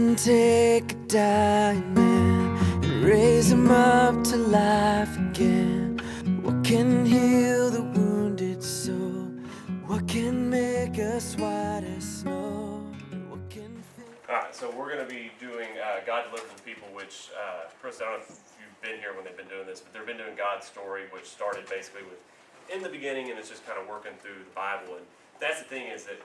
can take a dying man and raise him up to life again? What can heal the wounded soul? What can make us white as snow? What can Alright, so we're going to be doing God Delivers the People, which, Chris, I don't know if you've been here when they've been doing this, but they've been doing God's story, which started basically with in the beginning, and it's just kind of working through the Bible. And that's the thing, is that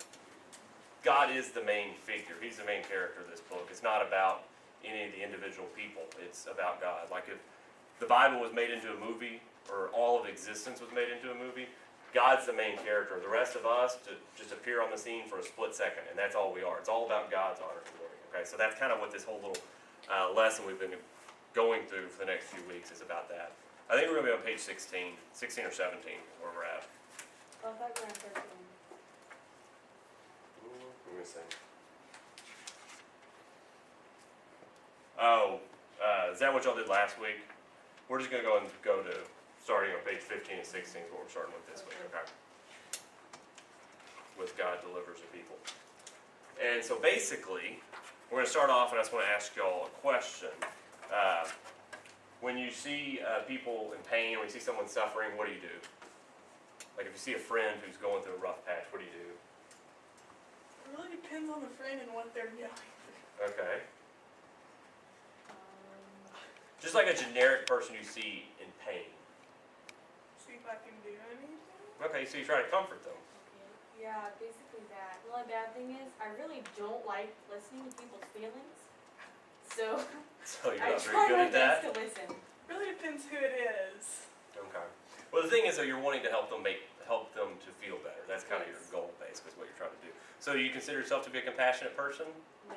God is the main figure. He's the main character of this book. It's not about any of the individual people. It's about God. Like if the Bible was made into a movie, or all of existence was made into a movie, God's the main character. The rest of us to just appear on the scene for a split second, and that's all we are. It's all about God's honor and glory. Okay, so that's kind of what this whole little lesson we've been going through for the next few weeks is about that. I think we're going to be on page 16 or 17 where we're at. Oh, I thought we were on 13. Let me see. Oh, is that what y'all did last week? We're just going to go to starting on page 15 and 16 is what we're starting with this week, okay? With God Delivers the People. And so basically, we're going to start off, and I just want to ask y'all a question. When you see people in pain, when you see someone suffering, what do you do? Like if you see a friend who's going through a rough patch, what do you do? It really depends on the friend and what they're going through. Okay. Just like a generic person you see in pain. See if I can do anything. Okay, so you try to comfort them. Okay. Yeah, basically that. The only bad thing is, I really don't like listening to people's feelings. So, So you're I not try very my good at best that? to listen. Really depends who it is. Okay. Well, the thing is, though, you're wanting to help them to feel better. That's kind of your Yes. goal, basically, is what you're trying to do. So, do you consider yourself to be a compassionate person? No.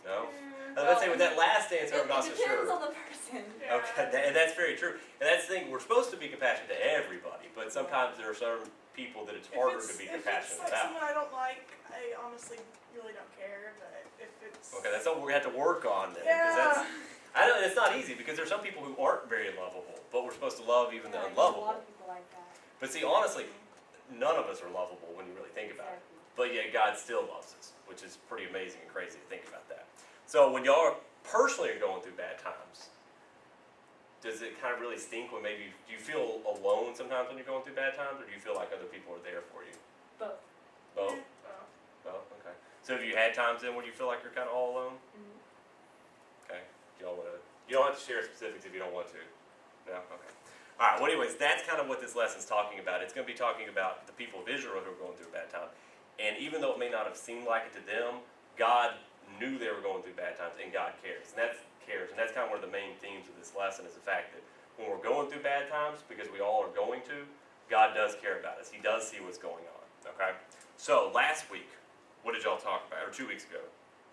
No. Mm, I was gonna say with that last answer, I'm not so It depends sure. on the person. yeah. Okay, and that's very true. And that's the thing. We're supposed to be compassionate to everybody, but sometimes there are certain people that it's harder to be If compassionate it's like about. someone I don't like, I honestly really don't care. But if it's Okay, that's something we're gonna have to work on then. 'Cause that's, yeah, I know it's not easy because there's some people who aren't very lovable, but we're supposed to love even the Yeah, there's a unlovable. lot of people like that. But see, honestly, none of us are lovable when you really think about it. But yet God still loves us, which is pretty amazing and crazy to think about that. So when y'all personally are going through bad times, does it kind of really stink when maybe, do you feel alone sometimes when you're going through bad times, or do you feel like other people are there for you? Both. Both? Oh. Both, okay. So have you had times then where you feel like you're kind of all alone? Mm-hmm. Okay. Do y'all want to, you don't have to share specifics if you don't want to. No? Okay. All right, well anyways, that's kind of what this lesson's talking about. It's going to be talking about the people of Israel who are going through a bad time. And even though it may not have seemed like it to them, God knew they were going through bad times, and God cares. And that's kind of one of the main themes of this lesson is the fact that when we're going through bad times, because we all are going to, God does care about us. He does see what's going on, okay? So last week, what did y'all talk about? Or 2 weeks ago?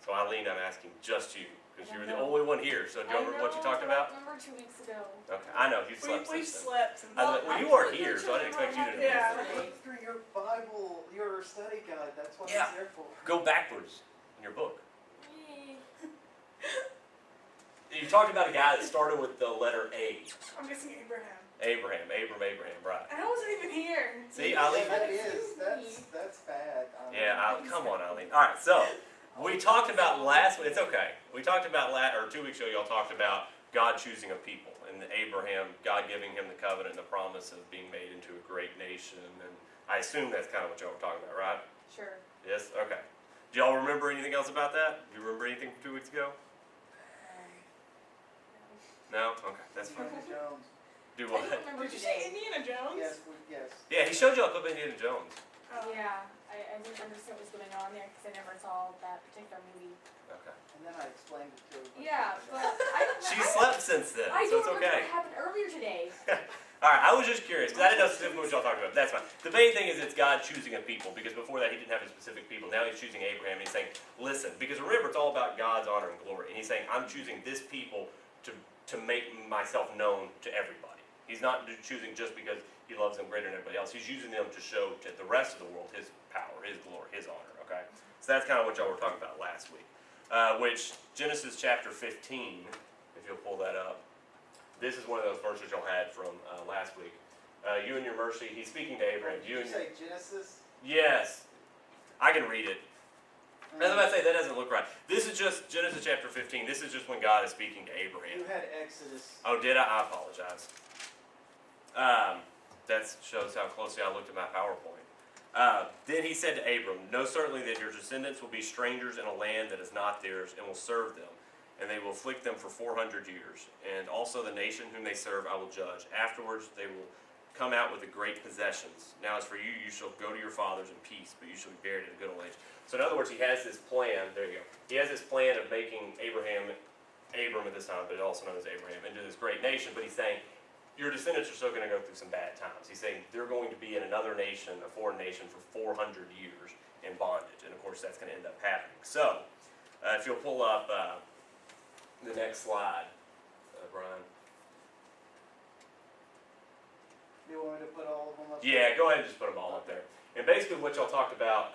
So Eileen, I'm asking just you, because you were the only one here. So do you remember what you talked about? I remember 2 weeks ago. Okay, I know, you've slept We've since then. slept since. Well, you weren't here, so I didn't expect you to know. Yeah. Look through your Bible, your study guide. That's what Yeah. it's there for. Go backwards in your book. Yay. You talked about a guy that started with the letter A. I'm guessing Abraham. Abraham, right. And I wasn't even here. See, Yeah, Eileen? that's bad. Yeah, come on, Eileen. All right, so we talked about last week. It's okay. We talked about 2 weeks ago. Y'all talked about God choosing a people and Abraham, God giving him the covenant and the promise of being made into a great nation. And I assume that's kind of what y'all were talking about, right? Sure. Yes. Okay. Do y'all remember anything else about that? Do you remember anything from 2 weeks ago? No. Okay, that's fine. Indiana Jones. Do I what? don't remember Did you say today. Indiana Jones? Yes. Yeah, he showed y'all a clip of Indiana Jones. Oh. Yeah, I didn't understand what was going on there because I never saw that particular movie. Okay. And then I explained it to her. Yeah, but I don't She know. slept since then, I so don't it's remember okay. what happened earlier today. All right, I was just curious because I didn't know specifically what y'all talking about. That's fine. The main thing is it's God choosing a people because before that he didn't have a specific people. Now he's choosing Abraham and he's saying, listen, because remember it's all about God's honor and glory. And he's saying, I'm choosing this people to make myself known to everybody. He's not choosing just because he loves them greater than everybody else. He's using them to show to the rest of the world his power, his glory, his honor, okay? So that's kind of what y'all were talking about last week. Which, Genesis chapter 15, if you'll pull that up, this is one of those verses y'all had from last week. You and your mercy, he's speaking to Abraham. Did you say Genesis? Yes. I can read it. I was about to say, that doesn't look right. This is just Genesis chapter 15. This is just when God is speaking to Abraham. You had Exodus. Oh, did I? I apologize. That shows how closely I looked at my PowerPoint. Then he said to Abram, know certainly that your descendants will be strangers in a land that is not theirs and will serve them, and they will afflict them for 400 years. And also the nation whom they serve I will judge. Afterwards they will come out with the great possessions. Now as for you, you shall go to your fathers in peace, but you shall be buried in a good old age. So in other words, he has this plan, there you go. He has this plan of making Abram at this time, but also known as Abraham, into this great nation, but he's saying, your descendants are still going to go through some bad times. He's saying they're going to be in another nation, a foreign nation, for 400 years in bondage. And of course, that's going to end up happening. So, if you'll pull up the next slide, Brian. You want me to put all of them up? Yeah, go ahead and just put them all up there. And basically what y'all talked about,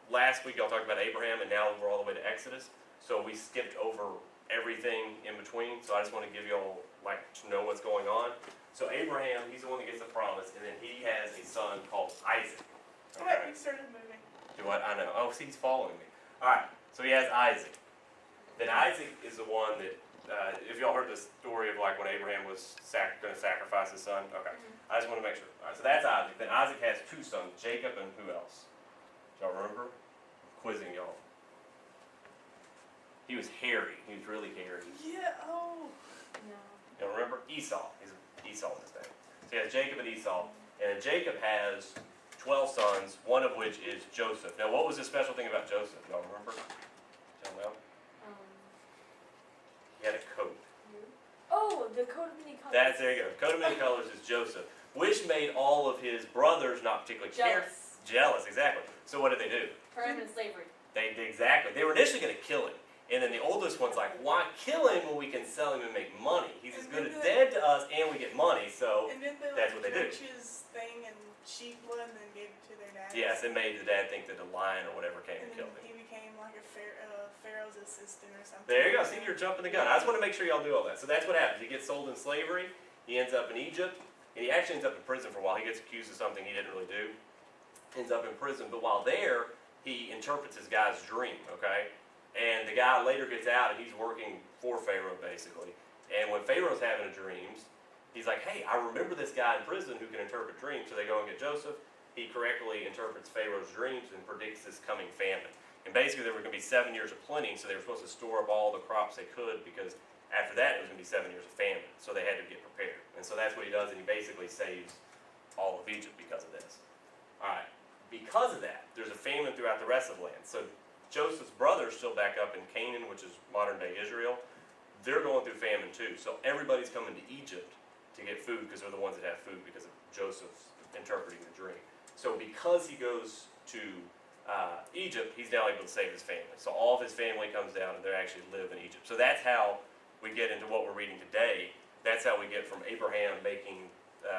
last week y'all talked about Abraham, and now we're all the way to Exodus. So we skipped over everything in between. So I just want to give y'all, to know what's going on. So Abraham, he's the one that gets the promise, and then he has a son called Isaac. What? You started moving. Do what? I know. Oh, see, he's following me. All right. So he has Isaac. Then Isaac is the one that, if y'all heard the story of when Abraham was going to sacrifice his son. Okay. I just want to make sure. All right, so that's Isaac. Then Isaac has two sons, Jacob and who else? Do y'all remember? I'm quizzing y'all. He was hairy. He was really hairy. Yeah, oh. No. You don't remember? Esau. Esau is his name. So he has Jacob and Esau. And Jacob has 12 sons, one of which is Joseph. Now, what was the special thing about Joseph? Y'all remember? Y'all know? He had a coat. Oh, the coat of many colors. There you go. Coat of many colors is Joseph, which made all of his brothers not particularly jealous, exactly. So what did they do? Turn him in slavery. Exactly. They were initially going to kill him. And then the oldest one's like, why kill him when we can sell him and make money? He's as good as dead to us and we get money, so and then they that's what they do. his thing and sheep blood and then gave it to their dad. Yes, it made the dad think that a lion or whatever came and then killed him. he became like a pharaoh's assistant or something. There you go. See, you're jumping the gun. I just want to make sure y'all do all that. So that's what happens. He gets sold in slavery. He ends up in Egypt. And he actually ends up in prison for a while. He gets accused of something he didn't really do. Ends up in prison. But while there, he interprets his guy's dream, okay? And the guy later gets out and he's working for Pharaoh, basically. And when Pharaoh's having dreams, he's like, hey, I remember this guy in prison who can interpret dreams. So they go and get Joseph. He correctly interprets Pharaoh's dreams and predicts this coming famine. And basically there were going to be 7 years of plenty, so they were supposed to store up all the crops they could, because after that it was going to be 7 years of famine. So they had to get prepared. And so that's what he does, and he basically saves all of Egypt because of this. All right. Because of that, there's a famine throughout the rest of the land. So Joseph's brothers still back up in Canaan, which is modern-day Israel. They're going through famine too. So everybody's coming to Egypt to get food because they're the ones that have food because of Joseph's interpreting the dream. So because he goes to Egypt, he's now able to save his family. So all of his family comes down and they actually live in Egypt. So that's how we get into what we're reading today. That's how we get from Abraham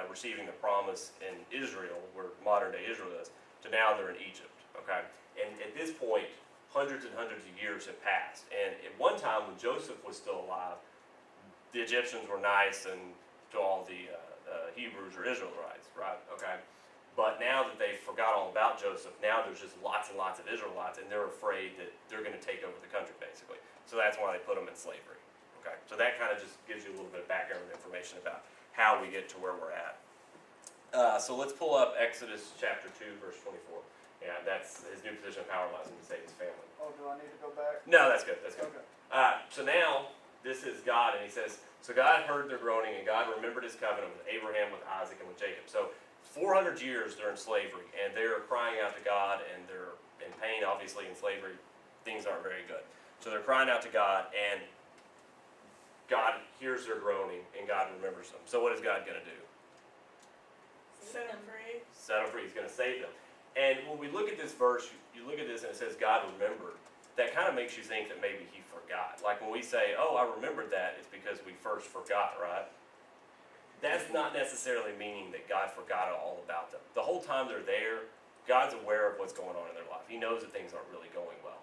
receiving the promise in Israel, where modern-day Israel is, to now they're in Egypt. Okay, and at this point, hundreds and hundreds of years have passed. And at one time, when Joseph was still alive, the Egyptians were nice and to all the Hebrews or Israelites, right? Okay. But now that they've forgot all about Joseph, now there's just lots and lots of Israelites, and they're afraid that they're going to take over the country, basically. So that's why they put them in slavery. Okay. So that kind of just gives you a little bit of background information about how we get to where we're at. So let's pull up Exodus chapter 2, verse 24. Yeah, that's his new position of power allows him to save his family. Oh, do I need to go back? No, that's good. That's good. Okay. So now, this is God, and he says, so God heard their groaning, and God remembered his covenant with Abraham, with Isaac, and with Jacob. So 400 years they're in slavery, and they're crying out to God, and they're in pain, obviously, in slavery. Things aren't very good. So they're crying out to God, and God hears their groaning, and God remembers them. So what is God going to do? Set them free. Set them free. He's going to save them. And when we look at this verse, you look at this and it says God remembered. That kind of makes you think that maybe he forgot. Like when we say, oh, I remembered that, it's because we first forgot, right? That's not necessarily meaning that God forgot all about them. The whole time they're there, God's aware of what's going on in their life. He knows that things aren't really going well.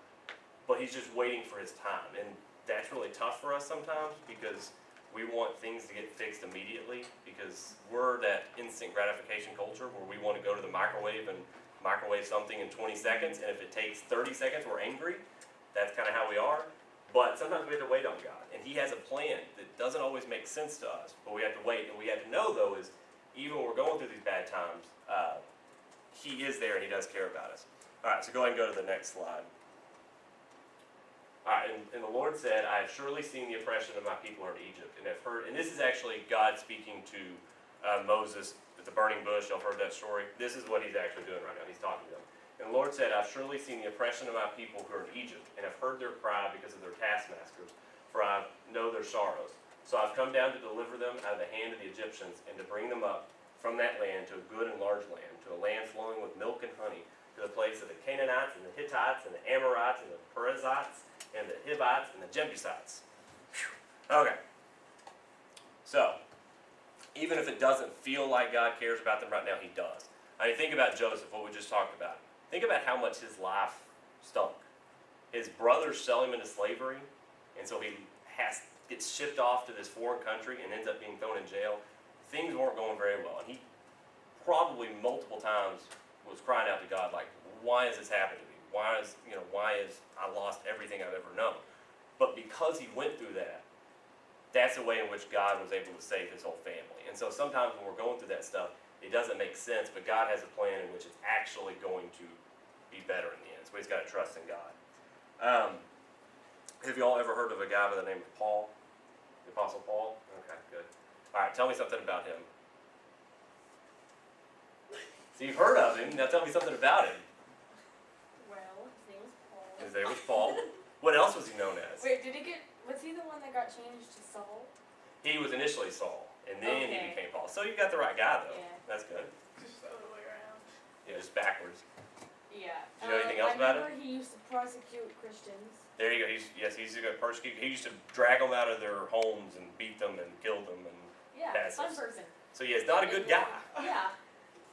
But he's just waiting for his time. And that's really tough for us sometimes because we want things to get fixed immediately because we're that instant gratification culture where we want to go to the microwave and microwave something in 20 seconds, and if it takes 30 seconds, we're angry. That's kind of how we are. But sometimes we have to wait on God, and He has a plan that doesn't always make sense to us, but we have to wait. And we have to know, though, is even when we're going through these bad times, He is there and He does care about us. All right, so go ahead and go to the next slide. All right, and the Lord said, I have surely seen the oppression of my people in Egypt, and have heard, and this is actually God speaking to Moses at the burning bush. Y'all heard that story? This is what He's actually doing right now. He's talking to them. And the Lord said, I've surely seen the oppression of my people who are in Egypt, and have heard their cry because of their taskmasters, for I know their sorrows. So I've come down to deliver them out of the hand of the Egyptians, and to bring them up from that land to a good and large land, to a land flowing with milk and honey, to the place of the Canaanites, and the Hittites, and the Amorites, and the Perizzites, and the Hivites, and the Jebusites. Whew. Okay. So, even if it doesn't feel like God cares about them right now, He does. I mean, think about Joseph, what we just talked about. Think about how much his life stunk. His brothers sell him into slavery, and so he gets shipped off to this foreign country and ends up being thrown in jail. Things weren't going very well, and he probably multiple times was crying out to God, like, why has this happened to me? Why is I lost everything I've ever known? But because he went through that, that's the way in which God was able to save his whole family. And so sometimes when we're going through that stuff, it doesn't make sense, but God has a plan in which it's actually going to be better in the end. So we just got to trust in God. Have you all ever heard of a guy by the name of Paul? The Apostle Paul? Okay, good. All right, tell me something about him. So you've heard of him. Now tell me something about him. Well, his name was Paul. His name was Paul. What else was he known as? Wait, was he the one that got changed to Saul? He was initially Saul, and then he Okay. became Paul. So you got the right guy, though. Yeah. That's good. Just the other way around. Yeah, just backwards. Yeah. Do you know anything else about I remember he used to prosecute Christians. There you go. He used to go persecute. He used to drag them out of their homes and beat them and kill them. And Yeah, That's fun us. person. so yeah, he's not a good guy. Yeah.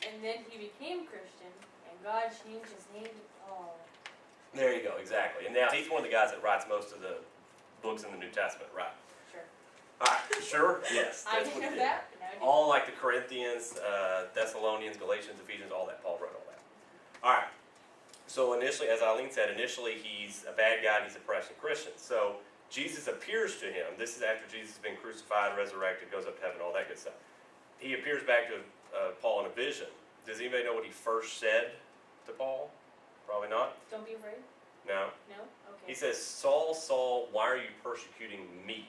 And then he became Christian, and God changed his name to Paul. There you go. Exactly. And now he's one of the guys that writes most of the books in the New Testament, right? Sure. All right. Sure. Yes. I that's didn't what he know did. that. But now I do. All like the Corinthians, Thessalonians, Galatians, Ephesians, all that. Paul wrote all that. All right. So initially, as Eileen said, he's a bad guy and he's oppressing Christians. So Jesus appears to him. This is after Jesus has been crucified, resurrected, goes up to heaven, all that good stuff. He appears back to Paul in a vision. Does anybody know what he first said to Paul? Probably not. Don't be afraid. No. No? He Okay. says, Saul, Saul, why are you persecuting me?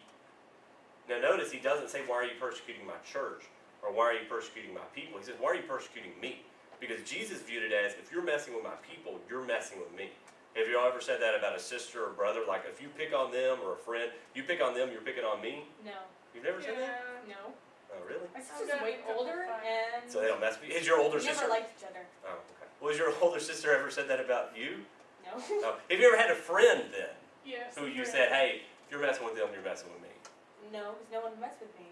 Now notice he doesn't say, why are you persecuting my church? Or why are you persecuting my people? He says, why are you persecuting me? Because Jesus viewed it as, if you're messing with my people, you're messing with me. Have you all ever said that about a sister or brother? Like, if you pick on them or a friend, you pick on them, you're picking on me? No. You've never said that? Yeah. No. Oh, really? My I've sister's got way a couple older, friends. and So they don't mess with you? Is your older we sister? never liked each other. Oh, okay. Well, has your older sister ever said that about you? No. Oh. Have you ever had a friend then, Yes. who you said, hey, if you're messing with them, you're messing with me? No, because no one messed with me.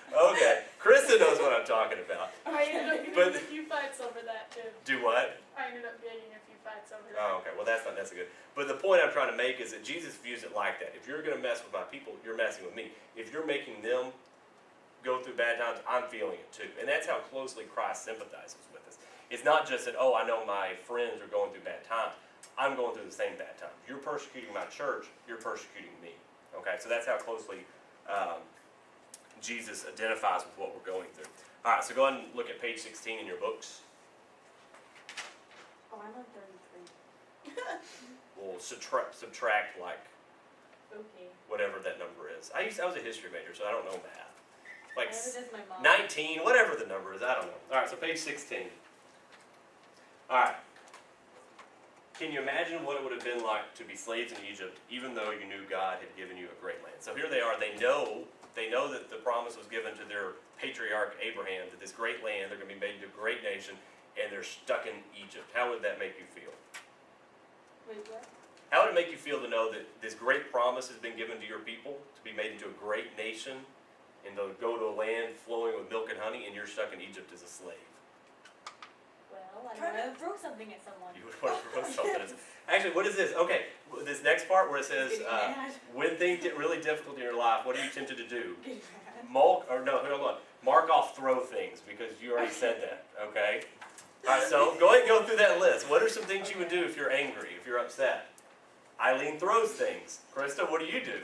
Okay. Krista knows what I'm talking about. I ended up getting But- in a few fights over that too. Do what? I ended up getting a few fights over that. Oh, okay. Well, that's good. But the point I'm trying to make is that Jesus views it like that. If you're going to mess with my people, you're messing with me. If you're making them go through bad times, I'm feeling it too. And that's how closely Christ sympathizes with us. It's not just that, oh, I know my friends are going through bad times. I'm going through the same bad times. You're persecuting my church. You're persecuting me. Okay? So that's how closely Jesus identifies with what we're going through. All right. So go ahead and look at page 16 in your books. Oh, I'm on 33. We'll subtract like Okay. whatever that number is. I was a history major, so I don't know math. Like Neither does my mom. 19, whatever the number is, I don't know. All right, so page 16. All right. Can you imagine what it would have been like to be slaves in Egypt, even though you knew God had given you a great land? So here they are. They know that the promise was given to their patriarch Abraham, that this great land, they're going to be made into a great nation, and they're stuck in Egypt. How would that make you feel? Wait, what? How would it make you feel to know that this great promise has been given to your people to be made into a great nation and to go to a land flowing with milk and honey, and you're stuck in Egypt as a slave? Well, I would have thrown something at someone. You would want to throw something. Actually, what is this? Okay, this next part where it says, Getting mad. when things get really difficult in your life, what are you tempted to do? Getting mad. Mark off throw things, because you already said that, okay? All right, So go ahead and go through that list. What are some things you would do if you're angry, if you're upset? Eileen throws things. Krista, what do you do?